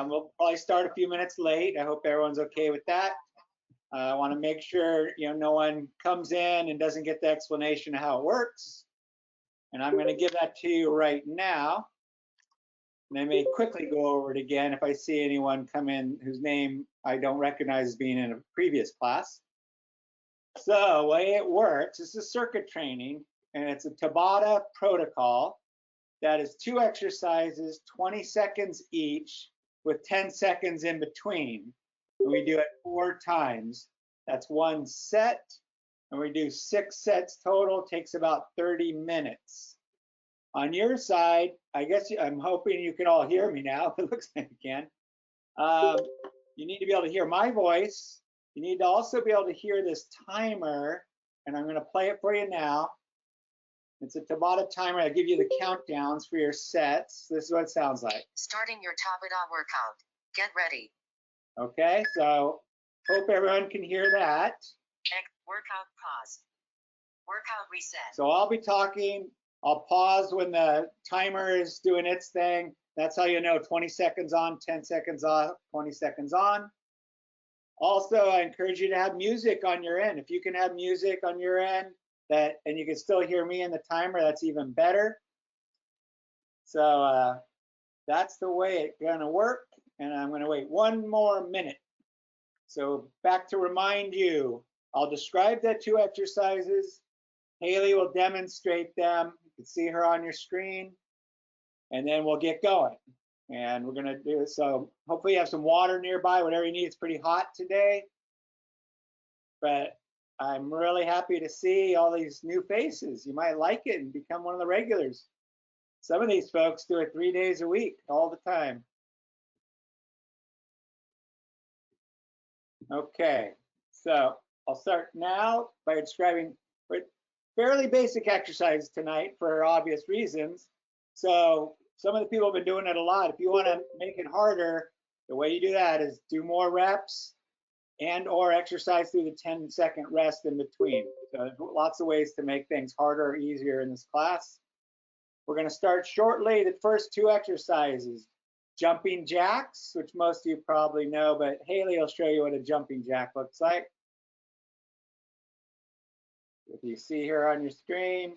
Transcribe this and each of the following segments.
We'll probably start a few minutes late. I hope everyone's okay with that. I want to make sure no one comes in and doesn't get the explanation of how it works. And I'm going to give that to you right now. And I may quickly go over it again if I see anyone come in whose name I don't recognize as being in a previous class. So the way it works, this is circuit training, and it's a Tabata protocol that is 2 exercises, 20 seconds each, with 10 seconds in between. And we do it 4 times. That's 1 set, and we do 6 sets total. Takes about 30 minutes. On your side, I guess I'm hoping you can all hear me now. It looks like you can. You need to be able to hear my voice. You need to also be able to hear this timer, and I'm going to play it for you now. It's a Tabata timer. I'll give you the countdowns for your sets. This is what it sounds like. Starting your Tabata workout. Get ready. Okay, so hope everyone can hear that. Workout pause. Workout reset. So I'll be talking. I'll pause when the timer is doing its thing. That's how you know 20 seconds on, 10 seconds off, 20 seconds on. Also, I encourage you to have music on your end. If you can have music on your end and you can still hear me in the timer, that's even better. So that's the way it's gonna work. And I'm gonna wait 1 more minute. So back to remind you, I'll describe the 2 exercises. Haley will demonstrate them. You can see her on your screen, and then we'll get going. And we're gonna do it. So hopefully you have some water nearby, whatever you need. It's pretty hot today, but I'm really happy to see all these new faces. You might like it and become one of the regulars. Some of these folks do it 3 days a week, all the time. Okay, so I'll start now by describing fairly basic exercises tonight for obvious reasons. So some of the people have been doing it a lot. If you want to make it harder, the way you do that is do more reps and or exercise through the 10-second rest in between. So there's lots of ways to make things harder or easier in this class. We're going to start shortly. The first 2 exercises, jumping jacks, which most of you probably know, but Haley will show you what a jumping jack looks like. If you see here on your screen,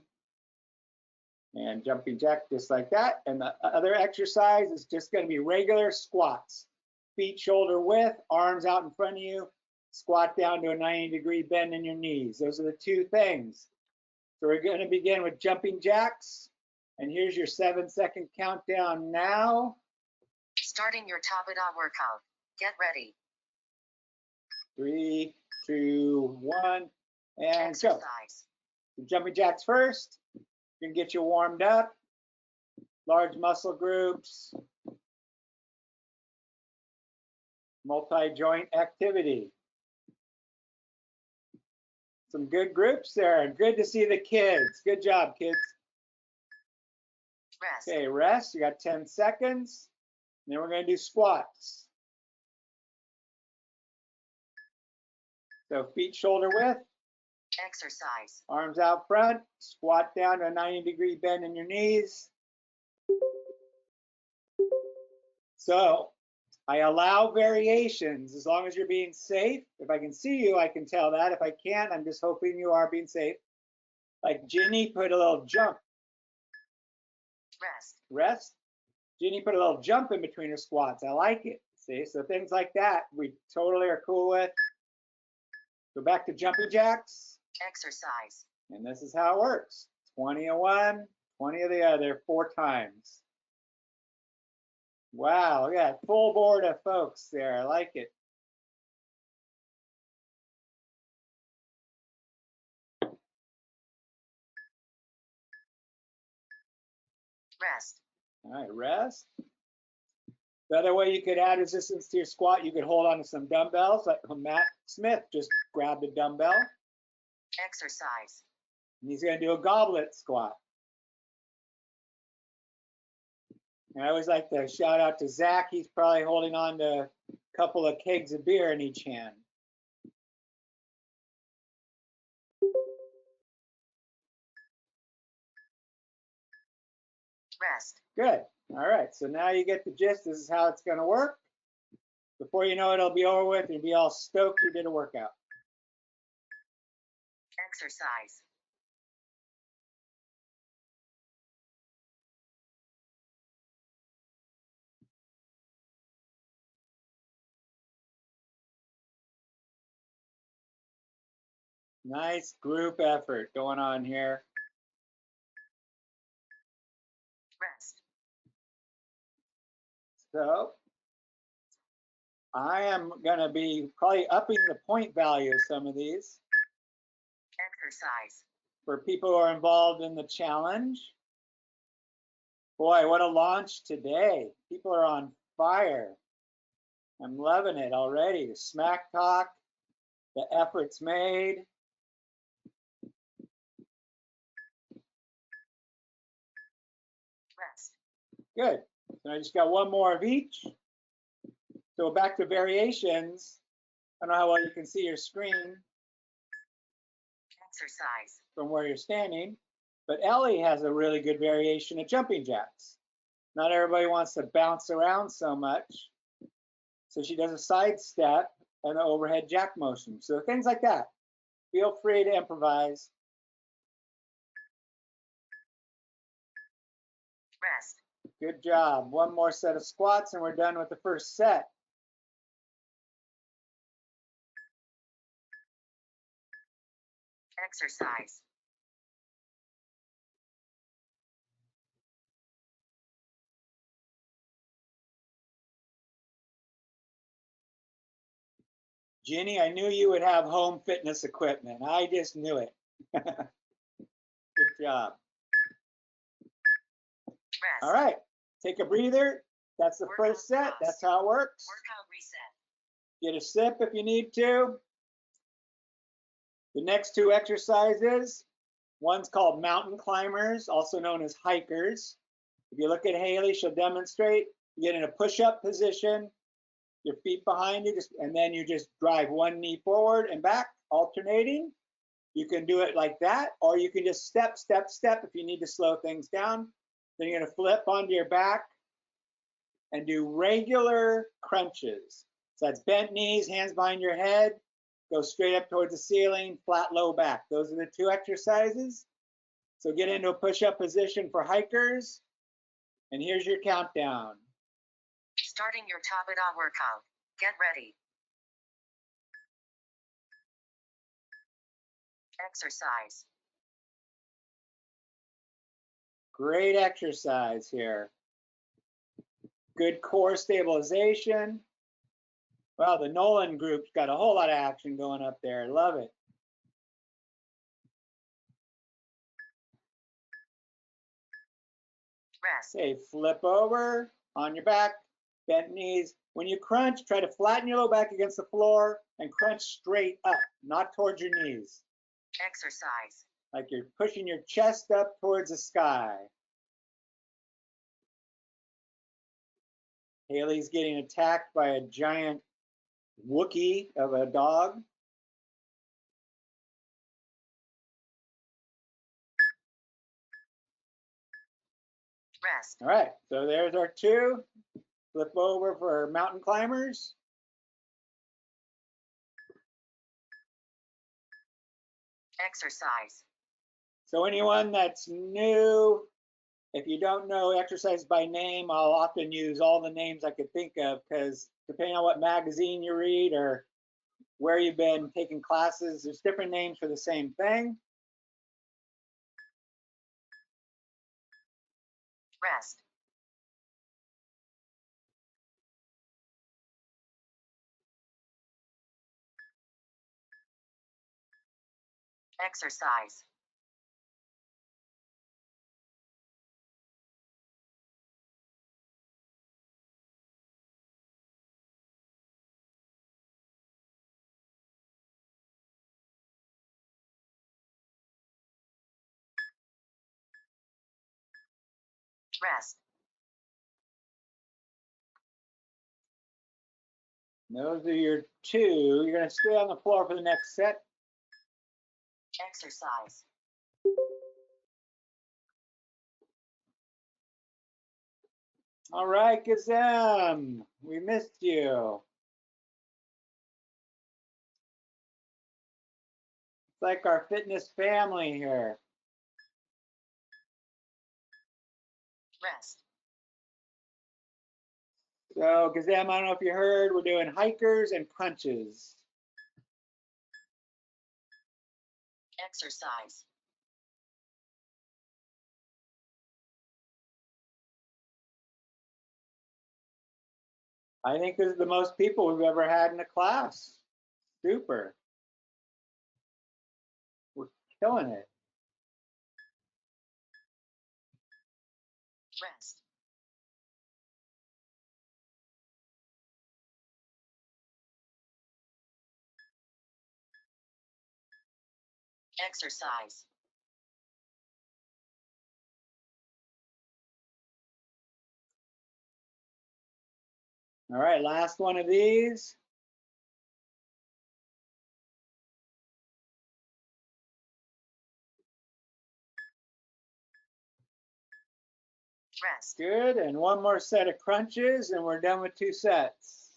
and jumping jack just like that. And the other exercise is just going to be regular squats. Feet shoulder width, arms out in front of you, squat down to a 90-degree bend in your knees. Those are the 2 things. So we're going to begin with jumping jacks. And here's your 7-second countdown now. Starting your Tabata workout. Get ready. 3, 2, 1, and Exercise. Go. So jumping jacks first. You can get you warmed up. Large muscle groups. Multi-joint activity. Some good groups there. Good to see the kids. Good job, kids. Rest. Okay, rest. You got 10 seconds. And then we're going to do squats. So feet shoulder width. Exercise. Arms out front. Squat down to a 90-degree bend in your knees. So I allow variations as long as you're being safe. If I can see you, I can tell that. If I can't, I'm just hoping you are being safe. Like Ginny put a little jump. Rest. Rest. Ginny put a little jump in between her squats. I like it. See, so things like that we totally are cool with. Go back to jumping jacks. Exercise. And this is how it works. 20 of one, 20 of the other, 4 times. Wow, look at that full board of folks there. I like it. Rest. All right, rest. The other way you could add resistance to your squat, you could hold on to some dumbbells, like Matt Smith just grabbed a dumbbell. Exercise. And he's going to do a goblet squat. And I always like to shout out to Zach. He's probably holding on to a couple of kegs of beer in each hand. Rest. Good. All right, so now you get the gist. This is how it's going to work. Before you know it, it'll be over with and you'll be all stoked you did a workout. Exercise. Nice group effort going on here. Rest. So I am going to be probably upping the point value of some of these Exercise. for people who are involved in the challenge. Boy, what a launch today. People are on fire. I'm loving it already. The smack talk, the efforts made. Rest. Good. So I just got one more of each. So back to variations. I don't know how well you can see your screen Exercise. from where you're standing, but Ellie has a really good variation of jumping jacks. Not everybody wants to bounce around so much. So she does a side step and an overhead jack motion. So things like that. Feel free to improvise. Rest. Good job. One more set of squats and we're done with the first set. Exercise. Ginny, I knew you would have home fitness equipment. I just knew it. Good job. Rest. All right, take a breather. That's the Workout first set. pause. That's how it works. Workout reset. Get a sip if you need to. The next two exercises, one's called mountain climbers, also known as hikers. If you look at Haley, she'll demonstrate. You get in a push-up position, your feet behind you, and then you just drive one knee forward and back, alternating. You can do it like that, or you can just step, step, step if you need to slow things down. Then you're gonna flip onto your back and do regular crunches. So that's bent knees, hands behind your head, go straight up towards the ceiling, flat low back. Those are the two exercises. So get into a push-up position for hikers, and here's your countdown. Starting your Tabata workout. Get ready. Exercise. Great exercise here. Good core stabilization. Wow, the Nolan group's got a whole lot of action going up there. Love it. Rest. Okay, flip over on your back, bent knees. When you crunch, try to flatten your low back against the floor and crunch straight up, not towards your knees. Exercise. Like you're pushing your chest up towards the sky. Haley's getting attacked by a giant Wookiee of a dog. Rest. All right, so there's our two. Flip over for mountain climbers. Exercise. So anyone that's new, if you don't know exercise by name, I'll often use all the names I could think of because depending on what magazine you read or where you've been taking classes, there's different names for the same thing. Rest. Exercise. Rest. Those are your two. You're going to stay on the floor for the next set. Exercise. All right, Gazem, we missed you. It's like our fitness family here. Rest. So, Gazem, I don't know if you heard, we're doing hikers and crunches. Exercise. I think this is the most people we've ever had in a class. Super. We're killing it. Rest. Exercise. All right, last one of these. Rest. Good, and one more set of crunches, and we're done with 2 sets.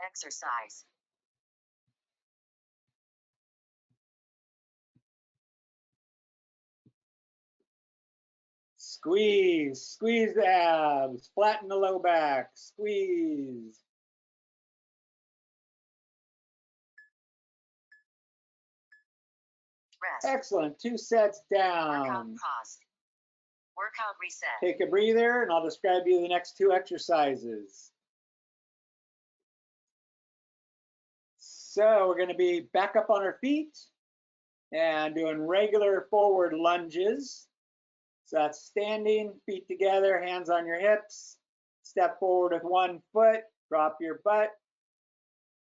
Exercise. Squeeze, squeeze the abs, flatten the low back, squeeze. Rest. Excellent, 2 sets Workout down. pause. Workout reset. Take a breather, and I'll describe you the next 2 exercises. So we're going to be back up on our feet and doing regular forward lunges. So that's standing, feet together, hands on your hips. Step forward with 1 foot, drop your butt.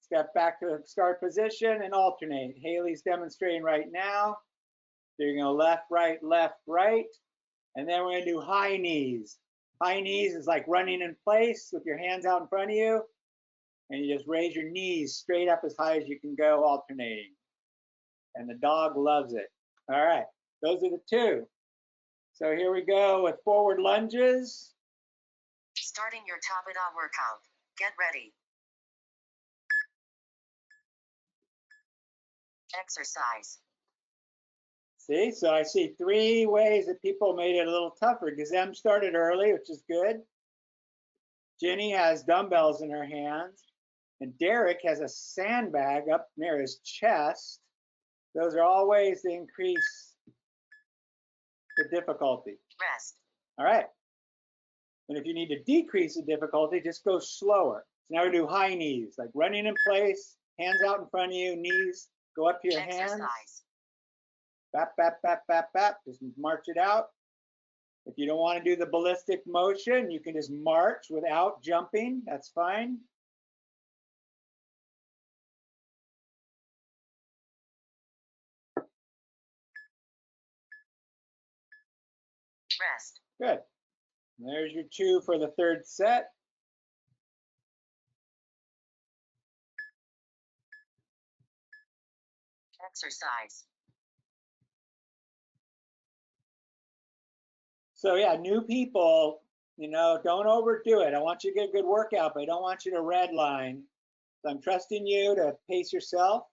Step back to the start position and alternate. Haley's demonstrating right now. So you're going to left, right. And then we're going to do high knees. High knees is like running in place with your hands out in front of you. And you just raise your knees straight up as high as you can go, alternating. And the dog loves it. All right, those are the 2. So here we go with forward lunges. Starting your Tabata workout. Get ready. Exercise. See, so I see 3 ways that people made it a little tougher. Gazem started early, which is good. Jenny has dumbbells in her hands. And Derek has a sandbag up near his chest. Those are all ways to increase the difficulty. Rest. All right. And if you need to decrease the difficulty, just go slower. So now we do high knees, like running in place, hands out in front of you, knees go up to your hands. Bap, bap, bap, bap, bap. Just march it out. If you don't want to do the ballistic motion, you can just march without jumping. That's fine. Rest. Good. And there's your 2 for the 3rd set. Exercise. So yeah, new people, don't overdo it. I want you to get a good workout, but I don't want you to redline. So I'm trusting you to pace yourself.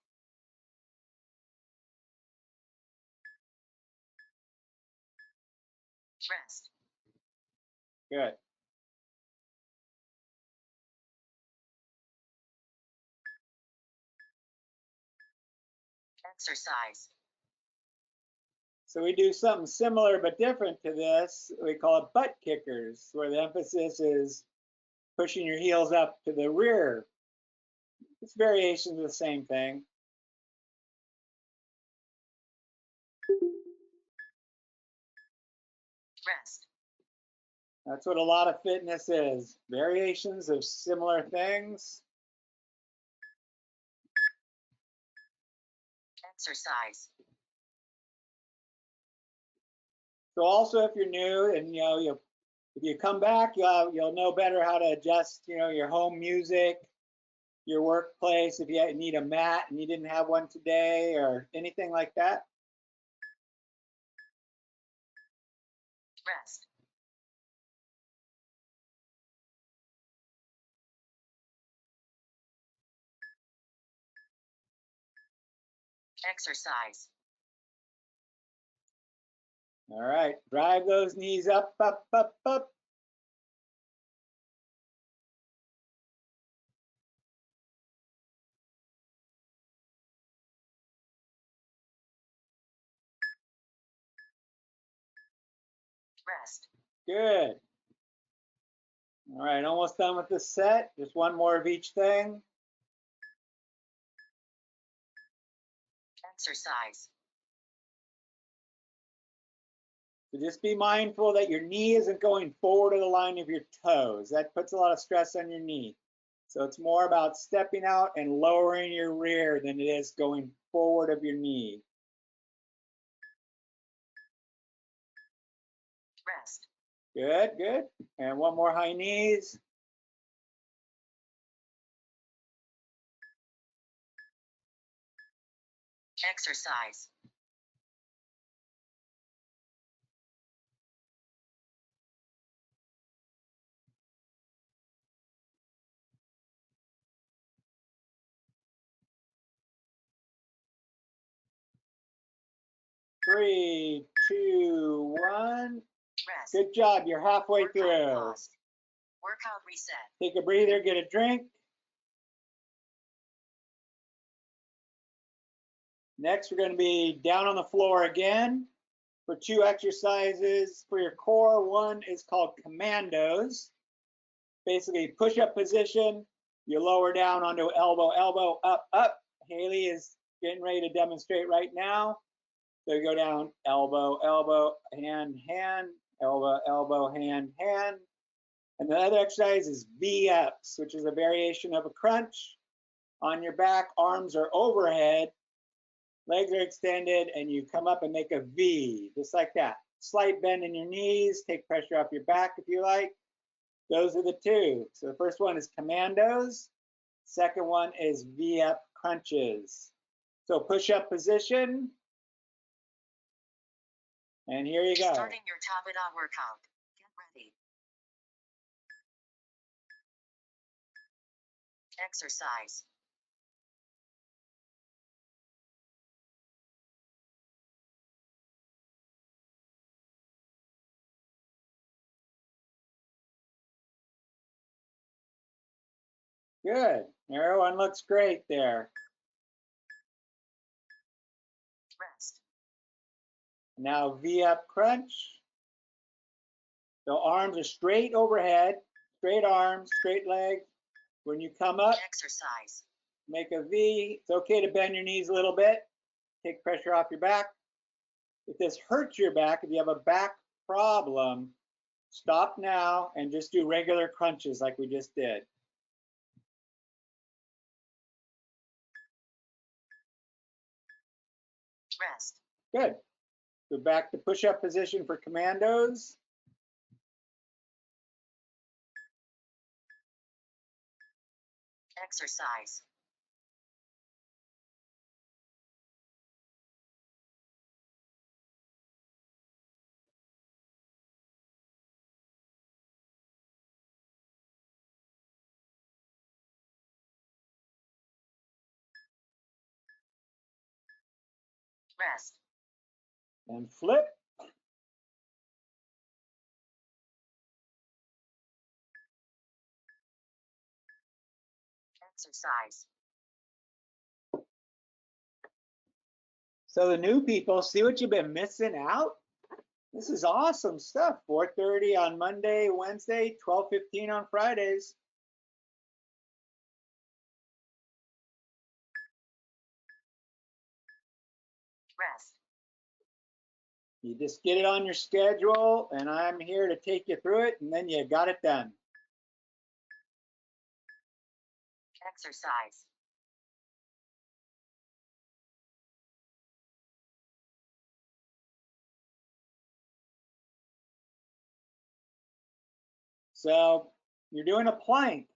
Rest. Good. Exercise. So we do something similar but different to this. We call it butt kickers, where the emphasis is pushing your heels up to the rear. It's variations of the same thing. Rest. That's what a lot of fitness is. Variations of similar things. Exercise. So also, if you're new and if you come back, you'll know better how to adjust, your home music, your workplace. If you need a mat and you didn't have one today or anything like that. Rest. Exercise. All right, drive those knees up, up, up, up. Rest. Good. All right, almost done with this set. Just one more of each thing. Exercise. So just be mindful that your knee isn't going forward of the line of your toes. That puts a lot of stress on your knee. So it's more about stepping out and lowering your rear than it is going forward of your knee. Rest. Good, good. And one more high knees. Exercise. Three, two, one. Rest. Good job. You're halfway Workout through. paused. Workout reset. Take a breather, get a drink. Next, we're going to be down on the floor again for 2 exercises for your core. One is called commandos. Basically, push-up position. You lower down onto elbow, elbow, up, up. Haley is getting ready to demonstrate right now. So you go down, elbow, elbow, hand, hand, elbow, elbow, hand, hand. And the other exercise is V-ups, which is a variation of a crunch. On your back, arms are overhead, legs are extended, and you come up and make a V, just like that. Slight bend in your knees, take pressure off your back if you like. Those are the 2. So the first one is commandos. Second one is V-up crunches. So push-up position. And here you go. Starting your Tabata workout. Get ready. Exercise. Good. Everyone looks great there. Rest. Now V-up crunch. So arms are straight overhead, straight arms, straight legs. When you come up, Exercise. make a V. It's okay to bend your knees a little bit. Take pressure off your back. If this hurts your back, if you have a back problem, stop now and just do regular crunches like we just did. Rest. Good. Go back to push-up position for commandos. Exercise. Rest. And flip. Exercise. So the new people, see what you've been missing out? This is awesome stuff. 4:30 on Monday, Wednesday, 12:15 on Fridays. Rest. You just get it on your schedule, and I'm here to take you through it, and then you got it done. Exercise. So you're doing a plank,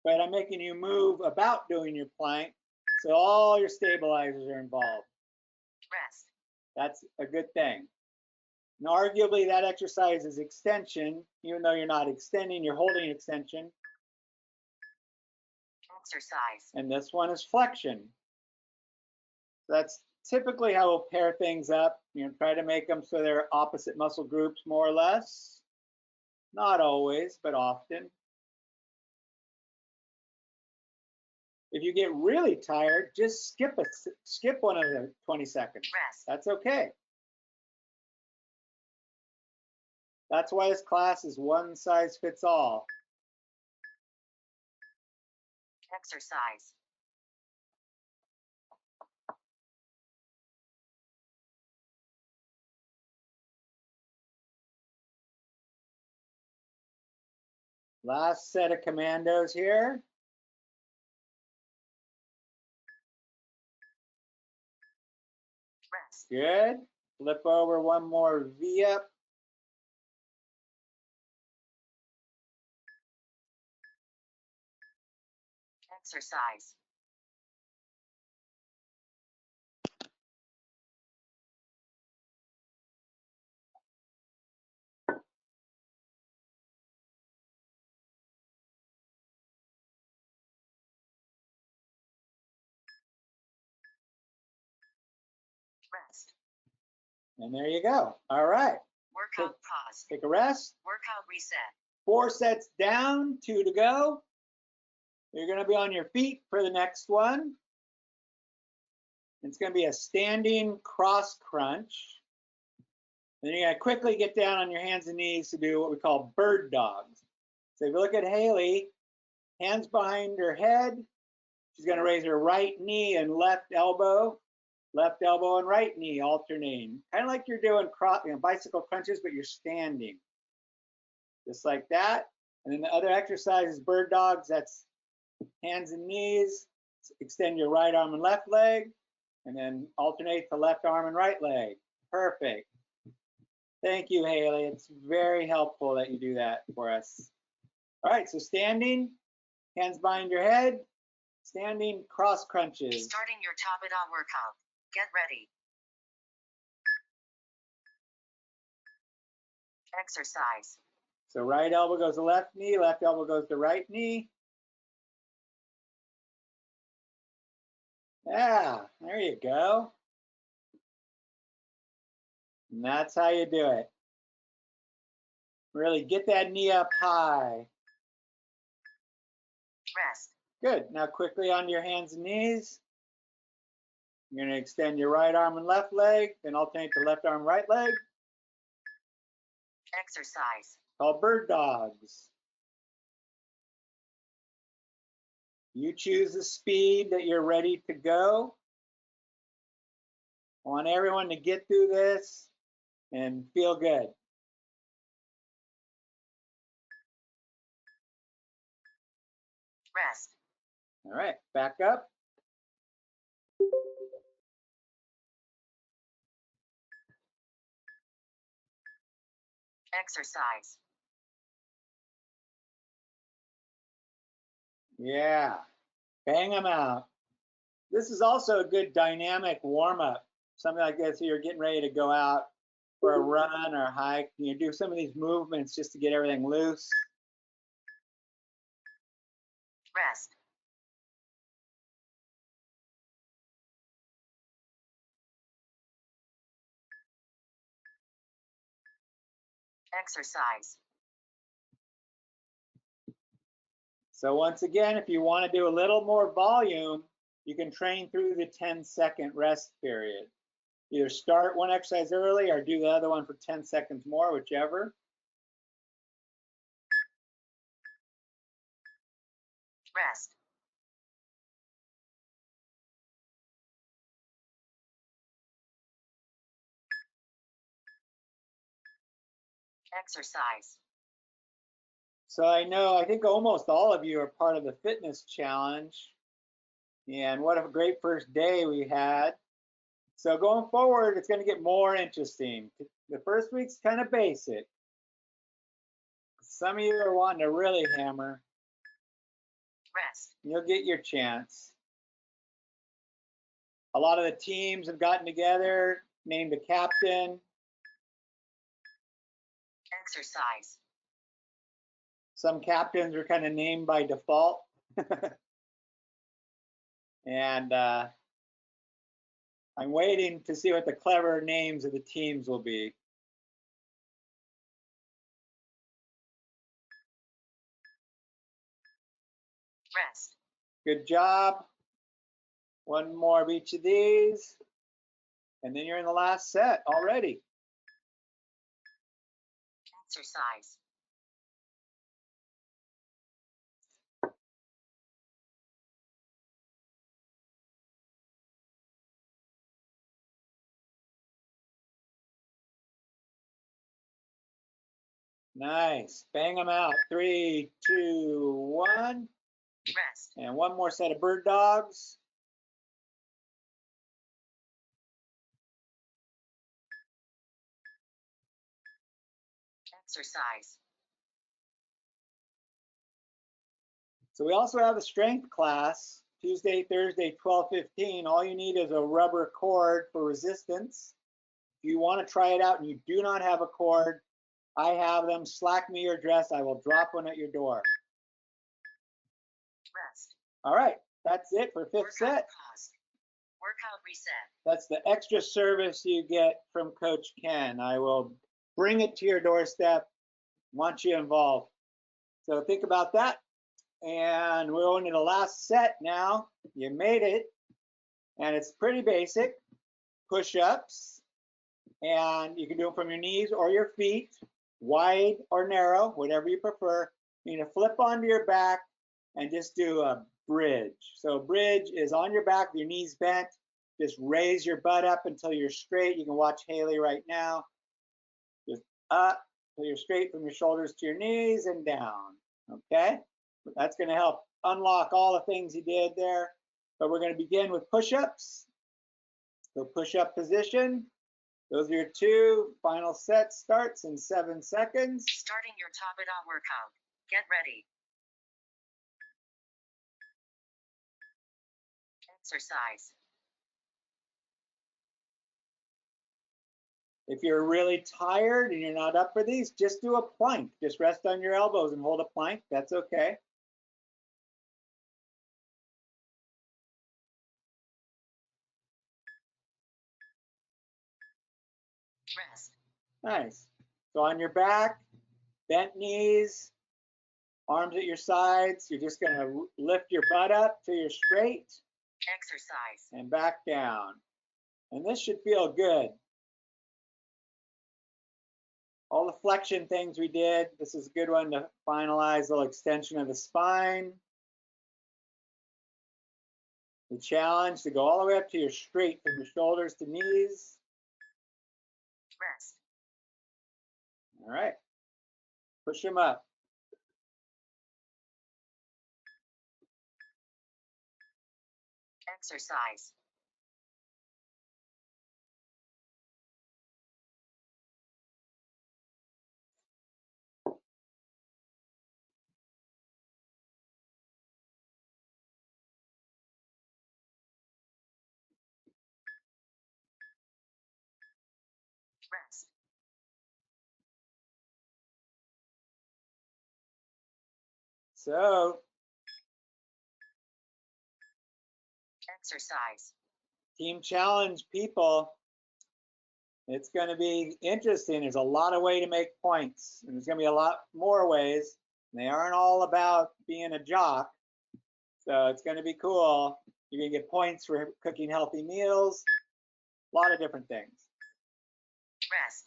but I'm making you move about doing your plank, so all your stabilizers are involved. Rest. That's a good thing. And arguably that exercise is extension, even though you're not extending, you're holding extension. Exercise. And this one is flexion. That's typically how we'll pair things up. You know, try to make them so they're opposite muscle groups more or less. Not always, but often. If you get really tired, just skip one of the 20 seconds. Rest. That's okay. That's why this class is one size fits all. Exercise. Last set of commandos here. Rest. Good. Flip over one more V up. Exercise. Rest. And there you go. All right. Workout pause. Take a rest. Workout reset. 4 sets down, 2 to go. You're going to be on your feet for the next one. It's going to be a standing cross crunch. Then you're going to quickly get down on your hands and knees to do what we call bird dogs. So if you look at Haley, hands behind her head. She's going to raise her right knee and left elbow and right knee alternating. Kind of like you're doing bicycle crunches, but you're standing. Just like that. And then the other exercise is bird dogs. That's hands and knees. Extend your right arm and left leg. And then alternate the left arm and right leg. Perfect. Thank you, Haley. It's very helpful that you do that for us. All right, so standing, hands behind your head, standing cross crunches. Starting your Tabata workout. Get ready. Exercise. So right elbow goes to left knee, left elbow goes to right knee. Yeah, there you go. And that's how you do it. Really get that knee up high. Rest. Good. Now quickly on your hands and knees. You're going to extend your right arm and left leg, then alternate to left arm, right leg. Exercise. Called bird dogs. You choose the speed that you're ready to go. I want everyone to get through this and feel good. Rest. All right, back up. Exercise. Yeah, bang them out. This is also a good dynamic warm-up. Something like this, you're getting ready to go out for a run or a hike. You do some of these movements just to get everything loose. Rest. Exercise. So once again, if you want to do a little more volume, you can train through the 10-second rest period. Either start one exercise early or do the other one for 10 seconds more, whichever. Rest. Exercise. So I think almost all of you are part of the fitness challenge. And what a great first day we had. So going forward, it's going to get more interesting. The first week's kind of basic. Some of you are wanting to really hammer. Rest. You'll get your chance. A lot of the teams have gotten together, named a captain. Exercise. Some captains are kind of named by default. And I'm waiting to see what the clever names of the teams will be. Rest. Good job. One more of each of these. And then you're in the last set already. Exercise. Nice. Bang them out. 3, 2, 1. Rest. And one more set of bird dogs. Exercise. So we also have a strength class, Tuesday, Thursday, 12:15. All you need is a rubber cord for resistance. If you want to try it out and you do not have a cord, I have them. Slack me your address. I will drop one at your door. Rest. All right, that's it for fifth Workout set. pause. Workout reset. That's the extra service you get from Coach Ken. I will bring it to your doorstep, want you involved. So think about that. And we're on to the last set now. You made it. And it's pretty basic. Push-ups. And you can do them from your knees or your feet, wide or narrow, whatever you prefer. You need to flip onto your back and just do a bridge. So bridge is on your back, your knees bent. Just raise your butt up until you're straight. You can watch Haley right now. Just up until you're straight from your shoulders to your knees and down. Okay? That's going to help unlock all the things you did there. But we're going to begin with push-ups. So push-up position. Those are your two. Final set starts in 7 seconds. Starting your Tabata workout. Get ready. Exercise. If you're really tired and you're not up for these, just do a plank. Just rest on your elbows and hold a plank. That's okay. Rest. Nice. So on your back, bent knees, arms at your sides. You're just going to lift your butt up till you're straight Exercise. and back down. And this should feel good. All the flexion things we did, this is a good one to finalize the extension of the spine. The challenge to go all the way up to your straight from your shoulders to knees. Rest. All right. Push them up. Exercise. Rest. So Exercise. team challenge people, it's going to be interesting. There's a lot of ways to make points, and there's going to be a lot more ways. They aren't all about being a jock, so it's going to be cool. You're going to get points for cooking healthy meals, a lot of different things. Rest.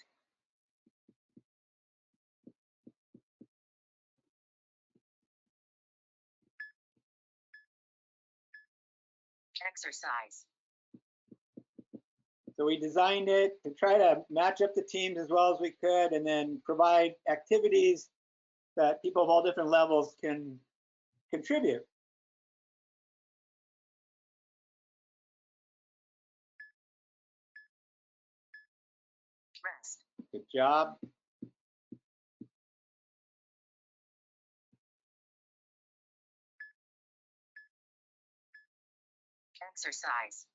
Exercise. So we designed it to try to match up the teams as well as we could, and then provide activities that people of all different levels can contribute. Rest. Good job. Exercise.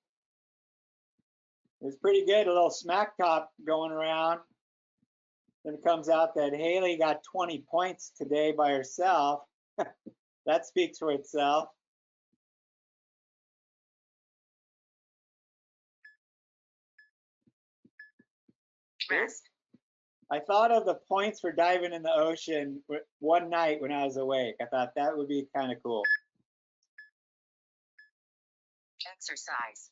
It was pretty good, a little smack talk going around. Then it comes out that Haley got 20 points today by herself. That speaks for itself. Rest. I thought of the points for diving in the ocean one night when I was awake. I thought that would be kind of cool. Exercise.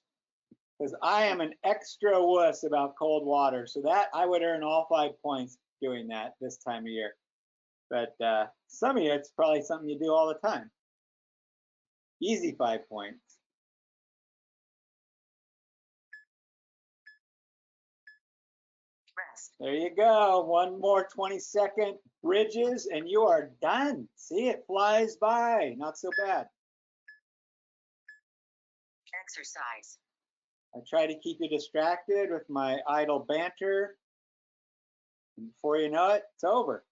Because I am an extra wuss about cold water. So that I would earn all 5 points doing that this time of year. But some of you, it's probably something you do all the time. Easy 5 points. Rest. There you go. One more 20-second bridges and you are done. See, it flies by. Not so bad. Exercise. I try to keep you distracted with my idle banter. And before you know it, it's over.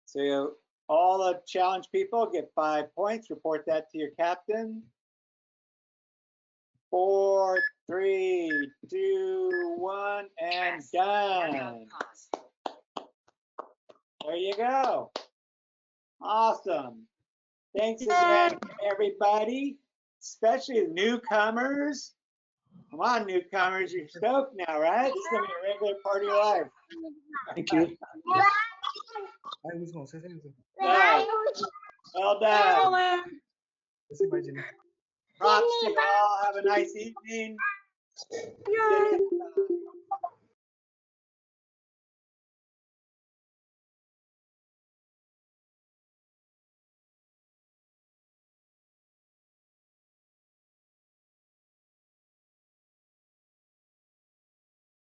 So all the challenge people get 5 points. Report that to your captain. 4, 3, 2, 1, and Rest. done. Workout pause. There you go. Awesome. Thanks again, everybody, especially the newcomers. Come on, newcomers, you're stoked now, right? It's gonna be a regular part of your life. Thank you. Ay, mismo, sí, sí, sí. Yeah. Well done. Sí, imagine. Props to you all. Have a nice evening. See you next time.